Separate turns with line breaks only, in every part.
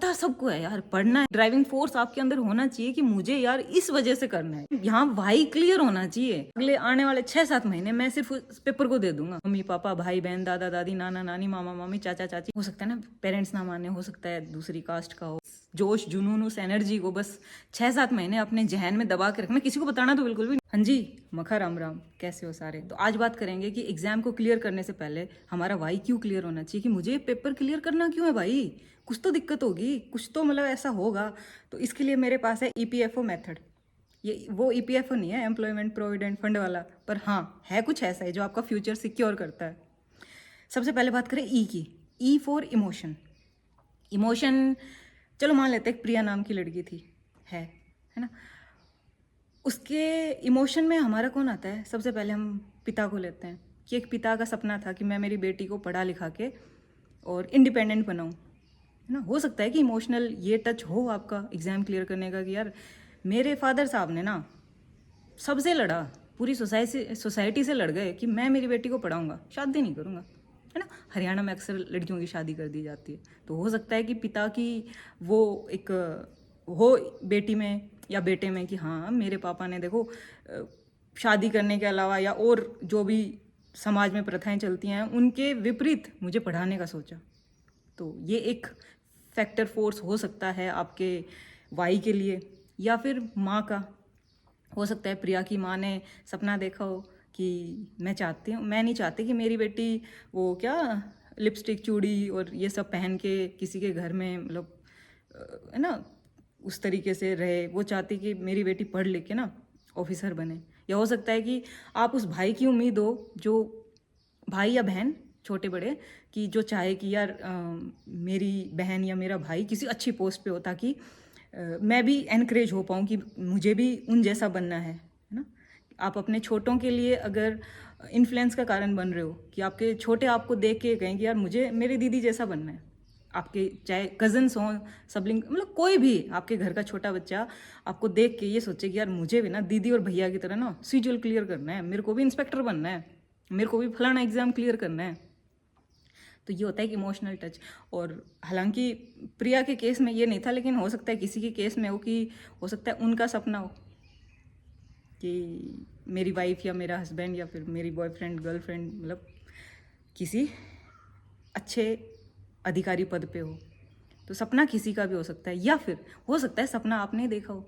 पता सबको है यार, पढ़ना है, ड्राइविंग फोर्स आपके अंदर होना चाहिए कि मुझे यार इस वजह से करना है। यहाँ वाई क्लियर होना चाहिए। अगले आने वाले 6-7 महीने मैं सिर्फ उस पेपर को दे दूंगा। मम्मी पापा, भाई बहन, दादा दादी, नाना नानी, मामा मामी, चाचा चाची, हो सकता है ना पेरेंट्स ना माने, हो सकता है दूसरी कास्ट का हो, जोश जुनून उस एनर्जी को बस 6-7 महीने अपने जहन में दबा के रखना, किसी को बताना तो बिल्कुल भी नहीं। हाँ जी, मखा राम राम, कैसे हो सारे। तो आज बात करेंगे कि एग्जाम को क्लियर करने से पहले हमारा वाई क्यों क्लियर होना चाहिए, कि मुझे पेपर क्लियर करना क्यों है भाई। कुछ तो दिक्कत होगी, कुछ तो मतलब ऐसा होगा। तो इसके लिए मेरे पास है ईपीएफओ मेथड। ये वो ईपीएफओ नहीं है, एम्प्लॉयमेंट प्रोविडेंट फंड वाला, पर हाँ है कुछ ऐसा है जो आपका फ्यूचर सिक्योर करता है। सबसे पहले बात करें ई की। E for emotion. इमोशन, चलो मान लेते हैं प्रिया नाम की लड़की थी, है ना। उसके इमोशन में हमारा कौन आता है? सबसे पहले हम पिता को लेते हैं कि एक पिता का सपना था कि मैं मेरी बेटी को पढ़ा लिखा के और इंडिपेंडेंट बनाऊं, है ना। हो सकता है कि इमोशनल ये टच हो आपका एग्ज़ाम क्लियर करने का कि यार मेरे फादर साहब ने ना सबसे लड़ा, पूरी सोसाइटी से लड़ गए कि मैं मेरी बेटी को पढ़ाऊंगा, शादी नहीं करूंगा, है ना। हरियाणा में अक्सर लड़कियों की शादी कर दी जाती है। तो हो सकता है कि पिता की वो एक हो बेटी में या बेटे में कि हाँ मेरे पापा ने देखो शादी करने के अलावा या और जो भी समाज में प्रथाएं चलती हैं उनके विपरीत मुझे पढ़ाने का सोचा। तो ये एक फैक्टर फोर्स हो सकता है आपके वाई के लिए। या फिर माँ का हो सकता है, प्रिया की माँ ने सपना देखा हो कि मैं नहीं चाहती कि मेरी बेटी वो क्या लिपस्टिक चूड़ी और ये सब पहन के किसी के घर में मतलब है ना उस तरीके से रहे। वो चाहती कि मेरी बेटी पढ़ लिख के ना ऑफिसर बने। या हो सकता है कि आप उस भाई की उम्मीद हो, जो भाई या बहन छोटे बड़े, कि जो चाहे कि यार मेरी बहन या मेरा भाई किसी अच्छी पोस्ट पे हो ताकि मैं भी एनकरेज हो पाऊँ कि मुझे भी उन जैसा बनना है ना। आप अपने छोटों के लिए अगर इन्फ्लुएंस का कारण बन रहे हो कि आपके छोटे आपको देख के कहें कि यार मुझे मेरी दीदी जैसा बनना है। आपके चाहे कजन्स हों, सबलिंग, मतलब कोई भी आपके घर का छोटा बच्चा आपको देख के ये सोचे कि यार मुझे भी ना दीदी और भैया की तरह ना सीजीएल क्लियर करना है, मेरे को भी इंस्पेक्टर बनना है, मेरे को भी फलाना एग्जाम क्लियर करना है। तो ये होता है कि इमोशनल टच। और हालांकि प्रिया के केस में ये नहीं था, लेकिन हो सकता है किसी के केस में हो कि हो सकता है उनका सपना हो कि मेरी वाइफ या मेरा हस्बैंड या फिर मेरी बॉयफ्रेंड गर्लफ्रेंड मतलब किसी अच्छे अधिकारी पद पे हो। तो सपना किसी का भी हो सकता है। या फिर हो सकता है सपना आपने देखा हो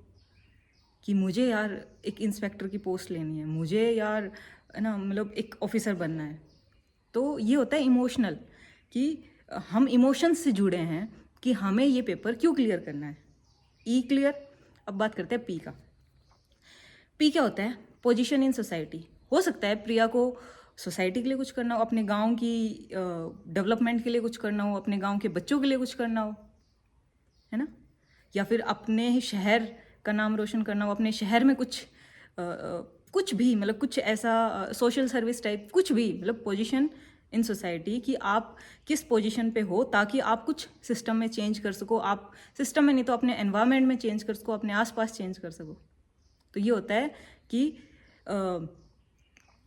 कि मुझे यार एक इंस्पेक्टर की पोस्ट लेनी है, मुझे यार है ना मतलब एक ऑफिसर बनना है। तो ये होता है इमोशनल, कि हम इमोशंस से जुड़े हैं कि हमें ये पेपर क्यों क्लियर करना है। ई क्लियर। अब बात करते हैं पी का। पी क्या होता है? Position in society. हो सकता है प्रिया को सोसाइटी के लिए कुछ करना हो, अपने गांव की डेवलपमेंट के लिए कुछ करना हो, अपने गांव के बच्चों के लिए कुछ करना हो, है ना। या फिर अपने ही शहर का नाम रोशन करना हो, अपने शहर में कुछ भी मतलब कुछ ऐसा सोशल सर्विस टाइप कुछ भी, मतलब पोजीशन इन सोसाइटी कि आप किस पोजीशन पे हो ताकि आप कुछ सिस्टम में चेंज कर सको। आप सिस्टम में नहीं तो अपने एनवायरनमेंट में चेंज कर सको, अपने आसपास चेंज कर सको। तो ये होता है कि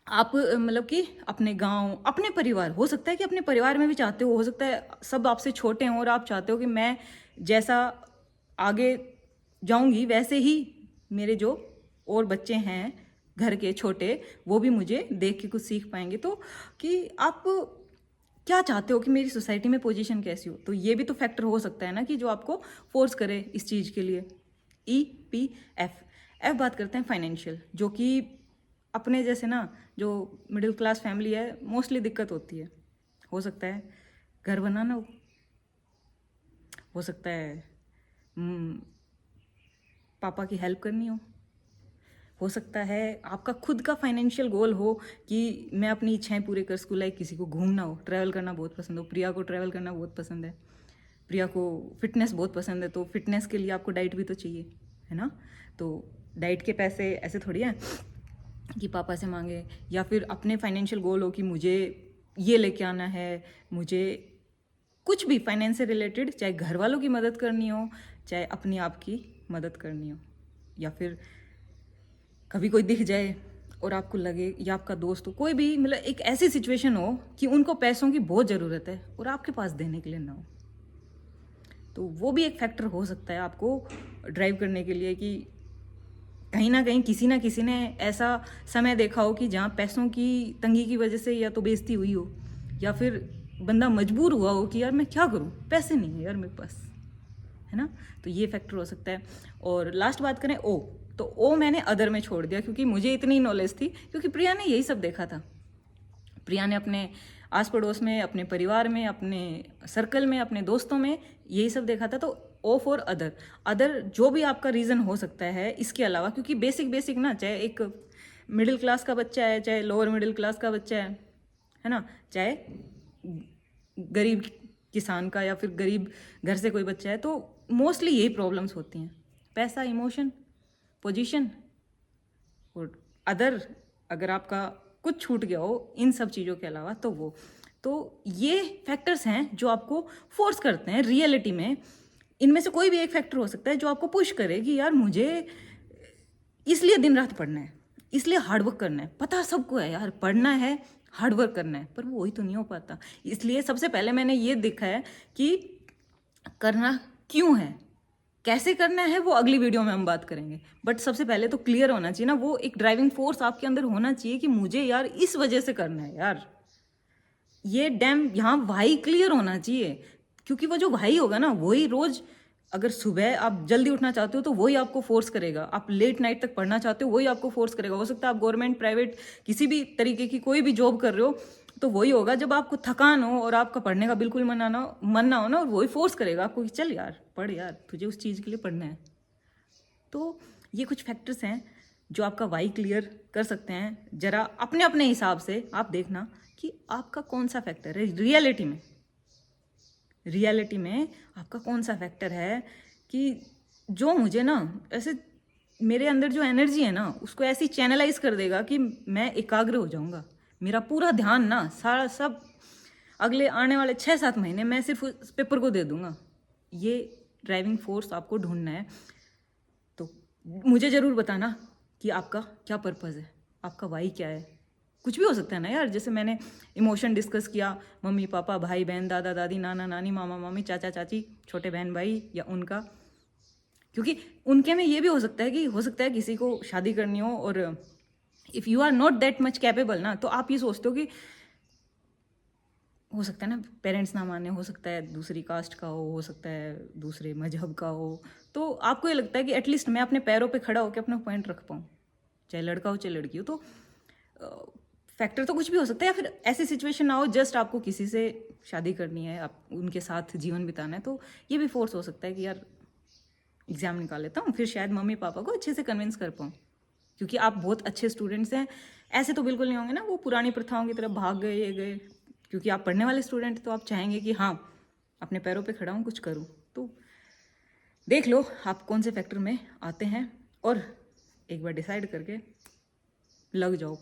आप मतलब कि अपने गांव, अपने परिवार, हो सकता है कि अपने परिवार में भी चाहते हो सकता है सब आपसे छोटे हों और आप चाहते हो कि मैं जैसा आगे जाऊंगी वैसे ही मेरे जो और बच्चे हैं घर के छोटे वो भी मुझे देख के कुछ सीख पाएंगे। तो कि आप क्या चाहते हो कि मेरी सोसाइटी में पोजीशन कैसी हो। तो ये भी तो फैक्टर हो सकता है ना कि जो आपको फोर्स करे इस चीज़ के लिए। E P F. एफ बात करते हैं फाइनेंशियल, जो कि अपने जैसे ना जो मिडिल क्लास फैमिली है मोस्टली दिक्कत होती है। हो सकता है घर बनाना हो सकता है पापा की हेल्प करनी हो सकता है आपका खुद का फाइनेंशियल गोल हो कि मैं अपनी इच्छाएं पूरे कर सकूँ। लाइक किसी को घूमना हो, ट्रैवल करना बहुत पसंद हो, प्रिया को ट्रैवल करना बहुत पसंद है, प्रिया को फिटनेस बहुत पसंद है। तो फिटनेस के लिए आपको डाइट भी तो चाहिए, है ना। तो डाइट के पैसे ऐसे थोड़ी हैं कि पापा से मांगे। या फिर अपने फाइनेंशियल गोल हो कि मुझे ये लेके आना है, मुझे कुछ भी फाइनेंस से रिलेटेड, चाहे घर वालों की मदद करनी हो चाहे अपनी आप की मदद करनी हो। या फिर कभी कोई दिख जाए और आपको लगे, या आपका दोस्त हो, कोई भी मतलब एक ऐसी सिचुएशन हो कि उनको पैसों की बहुत ज़रूरत है और आपके पास देने के लिए ना हो। तो वो भी एक फैक्टर हो सकता है आपको ड्राइव करने के लिए कि कहीं ना कहीं किसी ना किसी ने ऐसा समय देखा हो कि जहाँ पैसों की तंगी की वजह से या तो बेइज्जती हुई हो या फिर बंदा मजबूर हुआ हो कि यार मैं क्या करूँ, पैसे नहीं है यार मेरे पास, है ना। तो ये फैक्टर हो सकता है। और लास्ट बात करें ओ, तो ओ मैंने अदर में छोड़ दिया क्योंकि मुझे इतनी नॉलेज थी, क्योंकि प्रिया ने यही सब देखा था। प्रिया ने अपने आस पड़ोस में, अपने परिवार में, अपने सर्कल में, अपने दोस्तों में यही सब देखा था। तो ओ फॉर अदर, अदर जो भी आपका रीज़न हो सकता है इसके अलावा, क्योंकि बेसिक ना, चाहे एक मिडिल क्लास का बच्चा है, चाहे लोअर मिडिल क्लास का बच्चा है ना, चाहे गरीब किसान का या फिर गरीब घर से कोई बच्चा है, तो मोस्टली यही प्रॉब्लम्स होती हैं, पैसा, इमोशन, पोजीशन और अदर। अगर आपका कुछ छूट गया हो इन सब चीज़ों के अलावा तो ये फैक्टर्स हैं जो आपको फोर्स करते हैं रियलिटी में। इनमें से कोई भी एक फैक्टर हो सकता है जो आपको पुश करे कि यार मुझे इसलिए दिन रात पढ़ना है, इसलिए हार्डवर्क करना है। पता सबको है यार, पढ़ना है, हार्डवर्क करना है, पर वो वही तो नहीं हो पाता। इसलिए सबसे पहले मैंने ये देखा है कि करना क्यों है, कैसे करना है वो अगली वीडियो में हम बात करेंगे। बट सबसे पहले तो क्लियर होना चाहिए ना, वो एक ड्राइविंग फोर्स आपके अंदर होना चाहिए कि मुझे यार इस वजह से करना है यार। ये डैम यहाँ वाई क्लियर होना चाहिए, क्योंकि वो जो वाई होगा ना, वही रोज, अगर सुबह आप जल्दी उठना चाहते हो तो वही आपको फोर्स करेगा, आप लेट नाइट तक पढ़ना चाहते हो वही आपको फोर्स करेगा। हो सकता है आप गवर्नमेंट, प्राइवेट, किसी भी तरीके की कोई भी जॉब कर रहे हो तो वही होगा जब आपको थकान हो और आपका पढ़ने का बिल्कुल मन ना हो ना, और वही फोर्स करेगा आपको कि चल यार पढ़ यार, तुझे उस चीज़ के लिए पढ़ना है। तो ये कुछ फैक्टर्स हैं जो आपका वाई क्लियर कर सकते हैं। जरा अपने अपने हिसाब से आप देखना कि आपका कौन सा फैक्टर है रियलिटी में आपका कौन सा फैक्टर है कि जो मुझे ना ऐसे, मेरे अंदर जो एनर्जी है ना उसको ऐसी चैनलाइज कर देगा कि मैं एकाग्र हो जाऊंगा। मेरा पूरा ध्यान ना, सारा सब अगले आने वाले 6-7 महीने मैं सिर्फ उस पेपर को दे दूंगा। ये ड्राइविंग फोर्स आपको ढूंढना है। तो मुझे ज़रूर बताना कि आपका क्या पर्पज़ है, आपका वाई क्या है। कुछ भी हो सकता है ना यार, जैसे मैंने इमोशन डिस्कस किया, मम्मी पापा, भाई बहन, दादा दादी, नाना नानी, मामा मामी, चाचा चाची, छोटे बहन भाई या उनका, क्योंकि उनके में ये भी हो सकता है कि हो सकता है किसी को शादी करनी हो और if you are not that much capable ना, तो आप ये सोचते हो कि हो सकता है ना पेरेंट्स ना माने, हो सकता है दूसरी कास्ट का हो सकता है दूसरे मजहब का हो, तो आपको ये लगता है कि एटलीस्ट मैं अपने पैरों पे खड़ा होकर अपना पॉइंट रख पाऊँ, चाहे लड़का हो चाहे लड़की हो। तो फैक्टर तो कुछ भी हो सकता है, या फिर ऐसी सिचुएशन ना हो जस्ट आपको किसी से शादी करनी है, आप उनके साथ जीवन बिताना है, तो ये भी फोर्स हो सकता है कि यार एग्ज़ाम निकाल लेता हूँ, फिर शायद मम्मी पापा को अच्छे से कन्विंस कर पाऊँ, क्योंकि आप बहुत अच्छे स्टूडेंट्स हैं। ऐसे तो बिल्कुल नहीं होंगे ना वो पुरानी प्रथाओं की तरफ भाग गए ये गए, क्योंकि आप पढ़ने वाले स्टूडेंट, तो आप चाहेंगे कि हाँ अपने पैरों पे खड़ा हूँ, कुछ करूँ। तो देख लो आप कौन से फैक्टर में आते हैं और एक बार डिसाइड करके लग जाओ।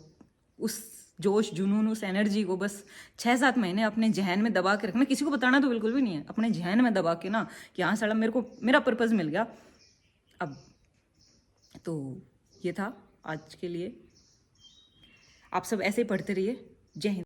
उस जोश जुनून, उस एनर्जी को बस 6-7 महीने अपने जहन में दबा के रखना। किसी को बताना तो बिल्कुल भी नहीं है, अपने जहन में दबा के ना कि हाँ साला मेरे को मेरा पर्पज़ मिल गया अब। तो ये था आज के लिए। आप सब ऐसे ही पढ़ते रहिए। जय हिंद।